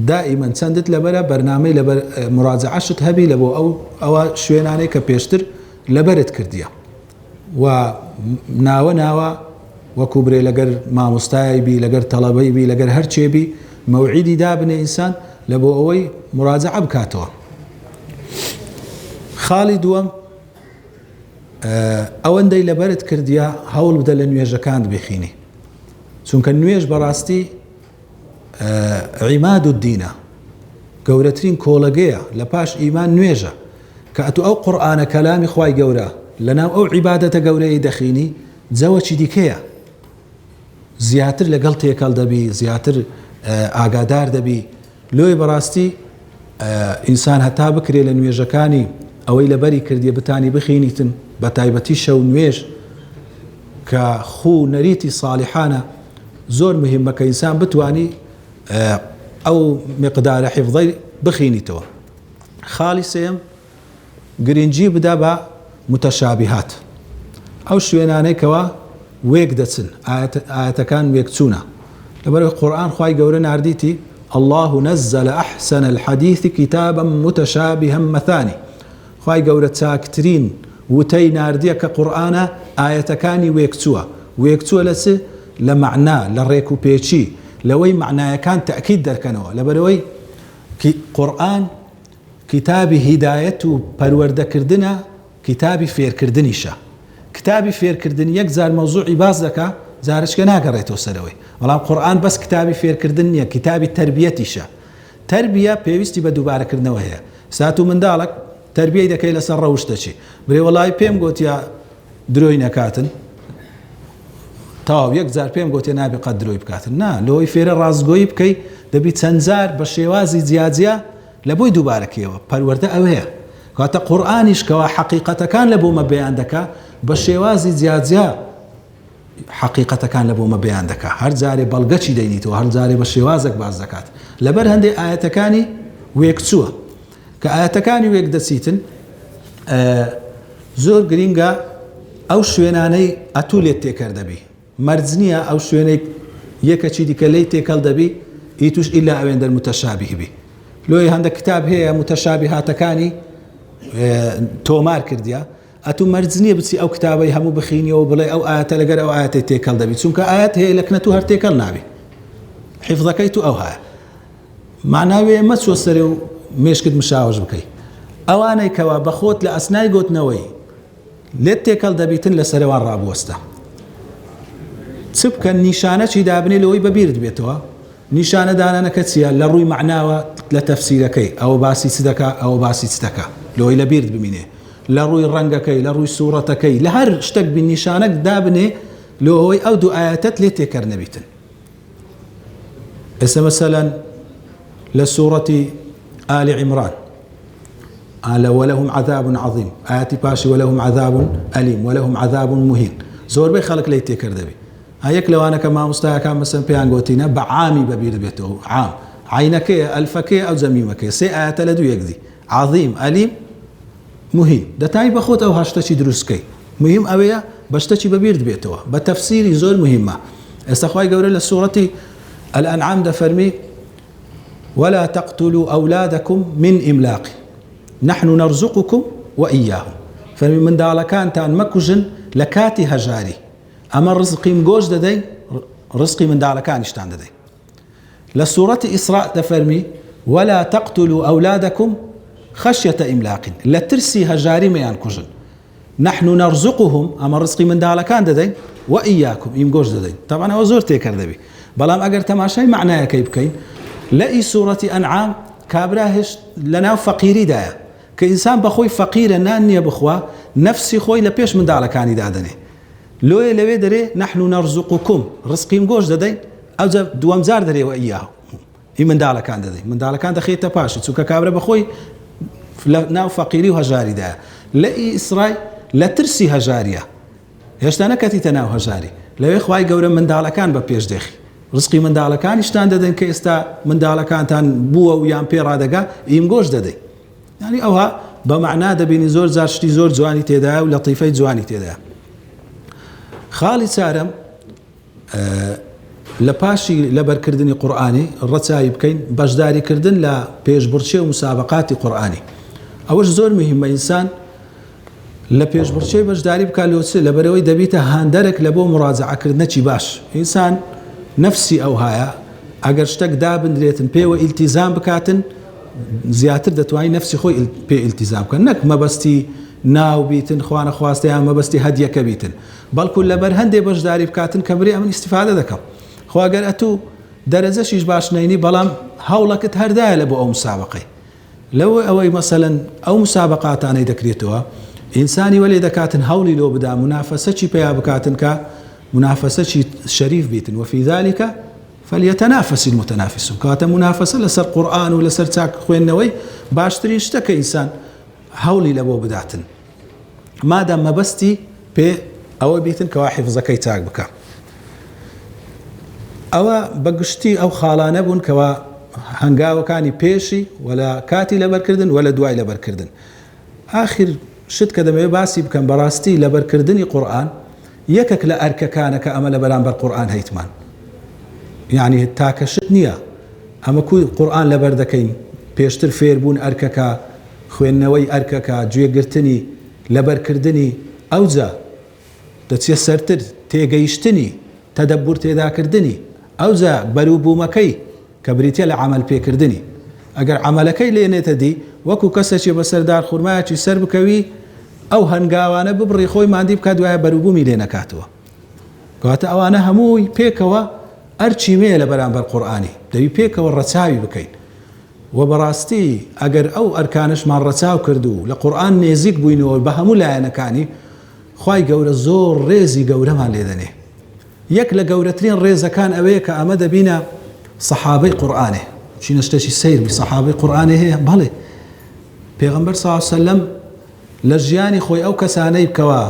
دائیمەن چەندت لەبەرە بەرنامەی لەبەر مراجعەشت هەبی لە بۆ ئەوە شوێنانەی کە پێشتر لەبەرت کردیە و ناوە وەکو برێ لەگەر مامۆستای بی لەگەر تەڵەبەی بی لەگەر هەرچێبی مەوعیدی دابنێ ئینسان لە بۆ ئەوەی مراجعە بکاتەوە خاڵی دووەم ئەوەندەی لەبەرت کردیە هەوڵ بدە لە نوێژەکان بخینی چونکە نوێژ بەڕاستی عیماد الدینە گەورەترین کۆڵەگەیە لە پاش ئیمان نوێژە کە ئەتو ئەو قورئانە کەلامی خوای گەورە لەناو ئەو عیبادەتە گەورەی دەخینی جەوەکی دیکەیە زیاتر لەگەڵ تێکەڵ دەبی زیاتر ئاگادار دەبی لۆی بەڕاستی ئینسان هەتا بکرێ لە نوێژەکانی ئەوەی لەبەری کردیە بتانی بخینیتن بە تایبەتی شەو نوێژ کە خوو نەریتی ساڵحانە زۆر مهمە کە ئینسان بتوانی ئەو مقدارە حیفظەی بخینیتەوە خاڵی سێم گرنگی بدا بە متەشابهات ئەو شوێنانەی کەوا وێک دەچن ئاەتەکان وێک چوونە لەبەرەوەی قورئان خوای گەورە ناردیتی الله نزل أحسن الحديث كتابا متشابها مثاني خوای گەورە چاکترین وتەی ناردیە کە قورئانە ئاەتەکانی وێکچووە لە چ لە مەعنا لە ڕێک و پێچی لەوەی معنایەکان تەئکید دەرکەنەوە لەبەرەوەی قورئان کتابی هیدایەت و پەروەردەکردنە، کتابی فێرکردنیشە. کتابی فێرکردن یەک جار مەوزوعی باز دەکا، جارشکە ناگەڕێتەوە سەرەوەی. بەڵام قورئان بەس کتابی فێرکردن نییە، کتابی تەربیەتیشە. تەربیە پێویستی بە دووبارەکردنەوە هەیە. سات و منداڵک تەربیەی دەکەی لەسەر ڕەوشتەچی، برێ وەڵای پێم گوتیا درۆی نەکاتن، تاو یەک جار پێم گوتێ نابێ قەت درۆی بکاتن. نا، لەوەی فێرە ڕازگۆیی بکەی دەبی چەند جار بە شێوازی جیاجیا لە بۆی دووبارەکەیەوە. پەروەردە ئەوەیە. کاتە قورئانیش کەوا حەقیقەتەکان لە بۆمە بەیان دەکا، بە شێوازی جیاجیا حەقیقەتەکان لە بۆمە بەیان دەکا. هەر جارێ بەڵگەچی دەینیتەوە، هەر جارێ بە شێوازێک باز دەکات. لەبەر هەندێک ئاەتەکانی وێک چووە کە ئاەتەکانی وێک دەچیتن، زۆر گرینگە ئەو شوێنانەی ئەتوو لێت تێکەر دەبی. مەرج نییە ئەو شوێنەی یەکەچی دیکە لی تێکەڵ دەبی ئیتوش ئیلا ئەوێن دەرمتەشابیه بی. لۆی هەندێک کتاب هەیە متەشابیهاتەکانی تۆمار کردیا، ئەتوو مەرج نییە بچی ئەو کتابەی هەموو بخینیەوە بڵێ ئەو ئاەتە لەگەر ئەو ئاەتی تێکەڵ دەبی، چونکە ئاەت هەیە لە کنەت و هەر تێکەڵ نابی، حیفظەکەی تو ئەو هەیە. معناوێ ئەمە چۆ سەرێ و مێشکت مشاوەش بکەی. ئەوانەی کەوا بەخۆت لە ئەسنای گوتنەوەی لێت تێکەڵ دەبیتن لە سەرەوان ڕابوەستە. چ بکەن نیشانەی دابنێ لەوەی بەبیرت بێتەوە. نیشانە دانانەکە چییە؟ لە ڕووی معناوە لە تەفسیرەکەی ئەوە باسی چ دەکا، ئەوە باسی چ دەکا، لەوەی لە بیرت ببینێ. لە ڕووی ڕەنگەکەی، لە ڕووی سوورەتەکەی، لە هەر شتێک بین نیشانەک دابنێ لەوەی ئەو دوو ئاەتت لێ تێکەر نەبیتن. ئێستا مەسەلەن لە سوورەتی ئالی عیمران ولهم عذاب عظیم، ئاەتی پاشی ولهم عذاب ئەلیم، ولهم عذاب مهین، زۆربەی خەڵک لێی تێکەر دەبی. یەک لەوانە کە مامۆستایەکان مەسەن پێیان گوتینە بە عامی بەبیرت بێتەوە. عام عینەکەیە، ئەلفەکەیە، ئەو زەمیمەکەیە، سێ ئاەتە لە دوو یەکدی، عظیم، ئەلیم، مهین. دەتانی بەخۆت ئەو هەشتەی دروستکەی. مهم ئەوەیە بە شتێکی بەبیرت بێتەوە، بە تەفسیری زۆر مهمە. ئێستا خوای گەورە لە سوورەتی الأنعام دەفەرمی ولا تقتلوا أولادكم من إملاق نحن نرزقكم وإياهم. فەرمی منداڵەکانتان مەکوژن لە کاتی هەژاری، ئەمە ڕزقیم گۆشت دەدەین، ڕزقی منداڵەکانیشتان دەدەین. لە سوورەتی ئیسراء دەفەرمی ولا تقتلوا أولادكم خشية إملاق، لە ترسی هەژاری مەیان کوژن. نحن نرزقهم، ئەمە ڕزقی منداڵەکان دەدەین، وإياكم، ئیم گۆشت دەدەین. طبعا ئەوە زۆر تێکەر دەبی. بەڵام ئەگەر تەماشای معنایەکەی بکەین لە ئی سوورەتی ئەنعام کابرا هێشت لەناو فەقیریدایە کە ئینسان بەخۆی فەقیرە، نان نییە بخوا، نەفسی خۆی لە پێش منداڵەکانی دادەنێ. لۆیە لەوێ دەرێ نحن نرزقكم، ڕزقیم گۆشت دەدەین، ئەوجا دووەم جار دەرێەوە ئیاهم، ئی منداڵەکان دەدەین. منداڵەکان دەخێتە پاشی، چونکە کابرا بەخۆی ناو فەقیری و هەژاریدایە. لە ئی ئیسرای لە ترسی هەژاریە، هێشتا نەکەتیتە ناو هەژاری. لەوێ خوای گەورە منداڵەکان بە پێش دێخی، ڕزقی منداڵەکانیشتان دەدەن کە ئێستا منداڵەکانتان بووە و یان پێ ڕادەگا، ئیم گۆشت دەدەین. یعنی ئەوها بە معنا دەبینی زۆر جار شتی زۆر جوانی تێدایە و لەطیفەی جوانی تێدایە. خاڵی چارەم لە پاشی لەبەرکردنی قورئانی ڕەچاوی بکەین بەشداریکردن لە پێشبڕچێ و مسابقاتی قورئانی. ئەوەش زۆر مهمە ئینسان لە پێشبڕچێ بەشداری بکات لۆچێ، لەبەرەوەی دەبیتە هاندەرێک لە بۆ مڕاجعەکردنەکی باش. ئینسان نەفسی ئەو هایە ئەگەر شتێک دابدرێتن پێوە ئیلتیزام بکاتن، زیاتر دەتوانین نەفسی خۆی پێ ئیلتیزام بکەن، نەک مەبەستی ناو بیتن، خوانە خواستەیان مەبەستی هەدیەکە بیتن، بەڵکو لەبەر هەندێ بەشداری بکاتن کە بڕێ ئەمن ئیستیفادە دەکەم. خواگەر ئەتوو دەرەجەشیش باش نەینی، بەڵام هەوڵەکەت هەردایە لە بۆ ئەو مسابقەی. لەوە ئەوەی مەسەلەن ئەو مسابقاتانەی دەکرێتەوە ئینسانی وەلێ دەکاتن هەوڵی لۆ بدا، منافەسەکی پێیا بکاتن کە منافەسەکی شەریف بیتن. وفي ذلك فليتنافس المتنافسون. کاتە منافەسە لەسەر قورئان و لەسەر چاک خوێندنەوەی باشترین شتەکە ئینسان هەوڵی لە بۆ بداتن، مادام مەبەستی پێ ئەوە بیتن کەوا حیفزەکەی چاک بکە. ئەوە بەگشتی ئەو خاڵانە بوون کەوا هەنگاوەکانی پێشی ولا کاتی لەبەرکردن ولا دوای لەبەرکردن. آخر شت کە دەمەوێت باسی بکەم بەڕاستی لەبەرکردنی قورئان یەکێک لە ئەرکەکانە کە ئەمە لە بەرامبەر قورئان هەیتمان. یعنی تاکە شت نییە، ئەمە کوی قورئان لەبەر دەکەین، پێشتر فێربوون ئەرکەکە، خوێندنەوەی ئەرکەکە، گوێگرتنی لەبەرکردنی، ئەوجا دەچێت سەرتر تێگەیشتنی، تەدەبور تێداکردنی، ئەوجا بەرووبوومەکەی کە بریتە لە عەمەل پێکردنی. ئەگەر عەمەلەکەی لێنێتە دی وەکو کەسێکی بەسەردار خورمایەکی سەر بکەوی ئەو هەنگاوانە ببڕی خۆی مادی بکات دوایە بەروبوومی لێ نەکاتەوە کەواتە ئەوانە هەمووی پێکەوە ئەرچی مێ لە بەرامبەر قورئانی دەوی پێکەوە ڕەچاوی بکەین و بەڕاستی ئەگەر ئەو ئەرکانشمان ڕەچاو کردو لە قورئان نێزیک بووینەوە بە هەموو لایەنەکانی خوای گەورە زۆر ڕێزی گەورەمان لێ دەنێ یەک لە گەورەترین ڕێزەکان ئەوەیە کە ئەمە دەبینە سەحابەی قورئانێ چینە شتێکی سەیر بی سەحابەی قورئانێ هەیە بەڵێ پێغەمبەر صلی الله علیه وسلم لە ژیانی خۆی ئەو کەسانەی بکەوە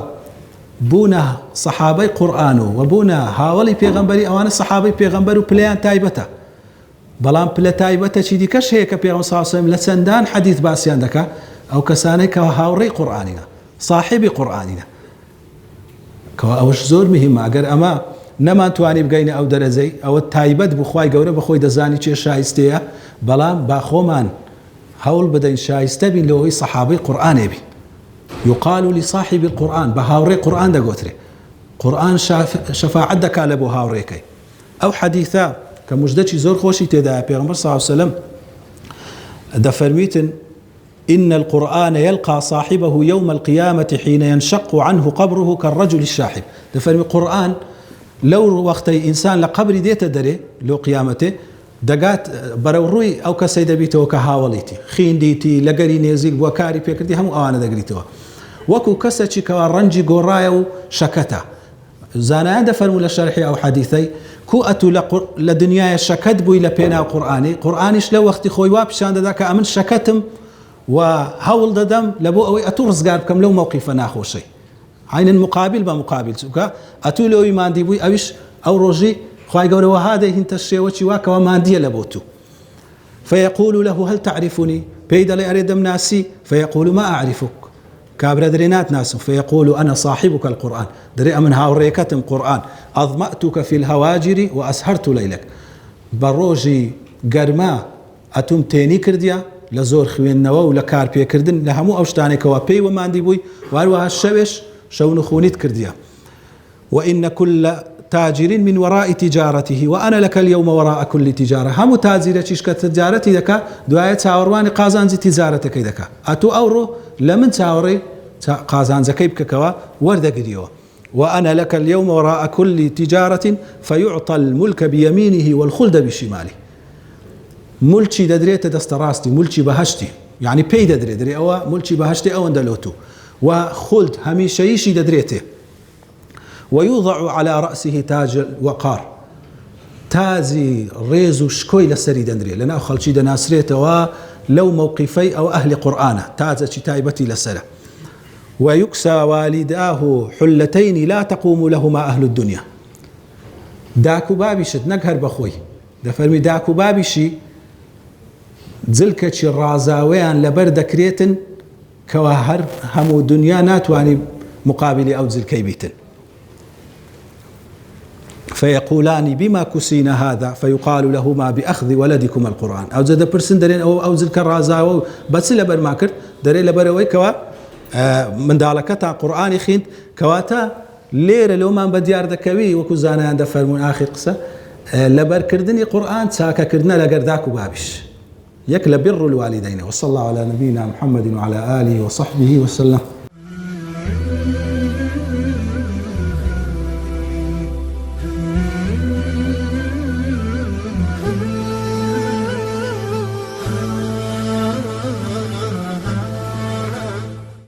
بوونە سەحابەی قورئان و بوونە هاوڵی پێغەمبەری ئەوانە سەحابەی پێغەمبەر و پلەیان تایبەتە بەڵام پلە تایبەتە چی دیکەش هەیە کە پێغەمبەر صلی الله علیه وسلم لە چەندان حەدیث باسییان دەکا ئەو کەسانەی کە هاوڕێی قورئانینە صاحبی قورئانینە کەوا ئەوەش زۆر مهمە ئەگەر ئەمە نەمانتوانی بگەینە ئەو دەرەجەی ئەوە تایبەت بوو خوای گەورە بەخۆی دەزانی چێ شایستەیە بەڵام با خۆمان هەوڵ بدەین شایستە بین لەوەی سەحابەی قورئانێ بین يقال لصاحب القرآن بهاوري قرآن دقوتري قرآن شفاعت دكا لبو هاوريكي أو حديثا كمجدتي زور خوشي تدا پیغمبر صلى الله عليه وسلم دفرميتن إن القرآن يلقى صاحبه يوم القيامة حين ينشق عنه قبره كالرجل الشاحب دفرمي قرآن لو وقت إنسان لقبر ديت دري لو قيامته دقات بروروي أو كسيد بيتو كهاوليتي خين ديتي لقري نيزيل وكاري بيكردي هم أوانا دقريتو وكو كسچی کوا رنجی گۆڕایە و شەکەتە زانایان دەفەرموو لە شەرحی ئەو حەدیثەی کو ئەتوو لە دنیایە شەکەت بووی لە پێناو قورئانی قورئانیش لە وەختی خۆی وا پیشان دەدا کە ئەمن شەکەتم و هەوڵ دەدەم لە بۆ ئەوەی ئەتوو ڕزگار بکەم لەو مەوقیفە ناخۆشەی عینن مقابل بە مقابل چونکە ئەتوو لەوەی ماندی بووی ئەویش ئەو ڕۆژی خوای گەورە وەها دەیهینتە شێوەی وا کەوا ماندیە لە بۆ تو فيقول له هل تعرفني بيد لي أريد ناسي فيقول ما أعرفك كابرا درينات ناس فيقول أنا صاحبك القرآن دري من هاوريكتم قرآن أظمأتك في الهواجر وأسهرت ليلك بروجي قرما أتم تيني كرديا لزور خوين نوا لكار بي كردن لهمو أوشتاني كوابي وماندي بوي واروا هالشوش شون خونيت كرديا وإن كل تاجر من وراء تجارته وأنا لك اليوم وراء كل تجارة هم تاجر تشك تجارتي دكا دعاية تاورواني قازان زي تجارتك دكا أتو أورو لمن تاوري قازان زكيبك كوا ورد قديوه وأنا لك اليوم وراء كل تجارة فيعطى الملك بيمينه والخلد بشماله ملكي ددريت دستراستي ملكي بهشتي يعني بي دري أو ملكي بهشتي أو اندلوتو وخلد هميشه يشي ددريته ويوضع على رأسه تاج الوقار تازي ريزو شكوي لسري دندري لأنه خلشي دناسريته ولو موقفي أو أهل قرآن تازي تايبتي لسرة ويكسى والداه حلتين لا تقوم لهما أهل الدنيا داكو بابيشت نقهر بخوي دفرمي داكو بابيشي زلكتش الرازاويان لبرد كريتن كواهر همو دنيا ناتواني مقابلي أو زلكي بيتن فيقولان بما كسينا هذا فيقال لهما بأخذ ولدكم القرآن أو زاد برسن درين أو زلك الرازاو بس لبر ماكر درين لبروي كوا من دالكتا قرآن خينت كواتا ليرة لو ما بديار دكوي وكوزانا عند فرمون آخر قصة لبر كردني قرآن ساكا كردنا لقرداك بابش يك لبر الوالدين وصلى الله على نبينا محمد وعلى آله وصحبه وسلم.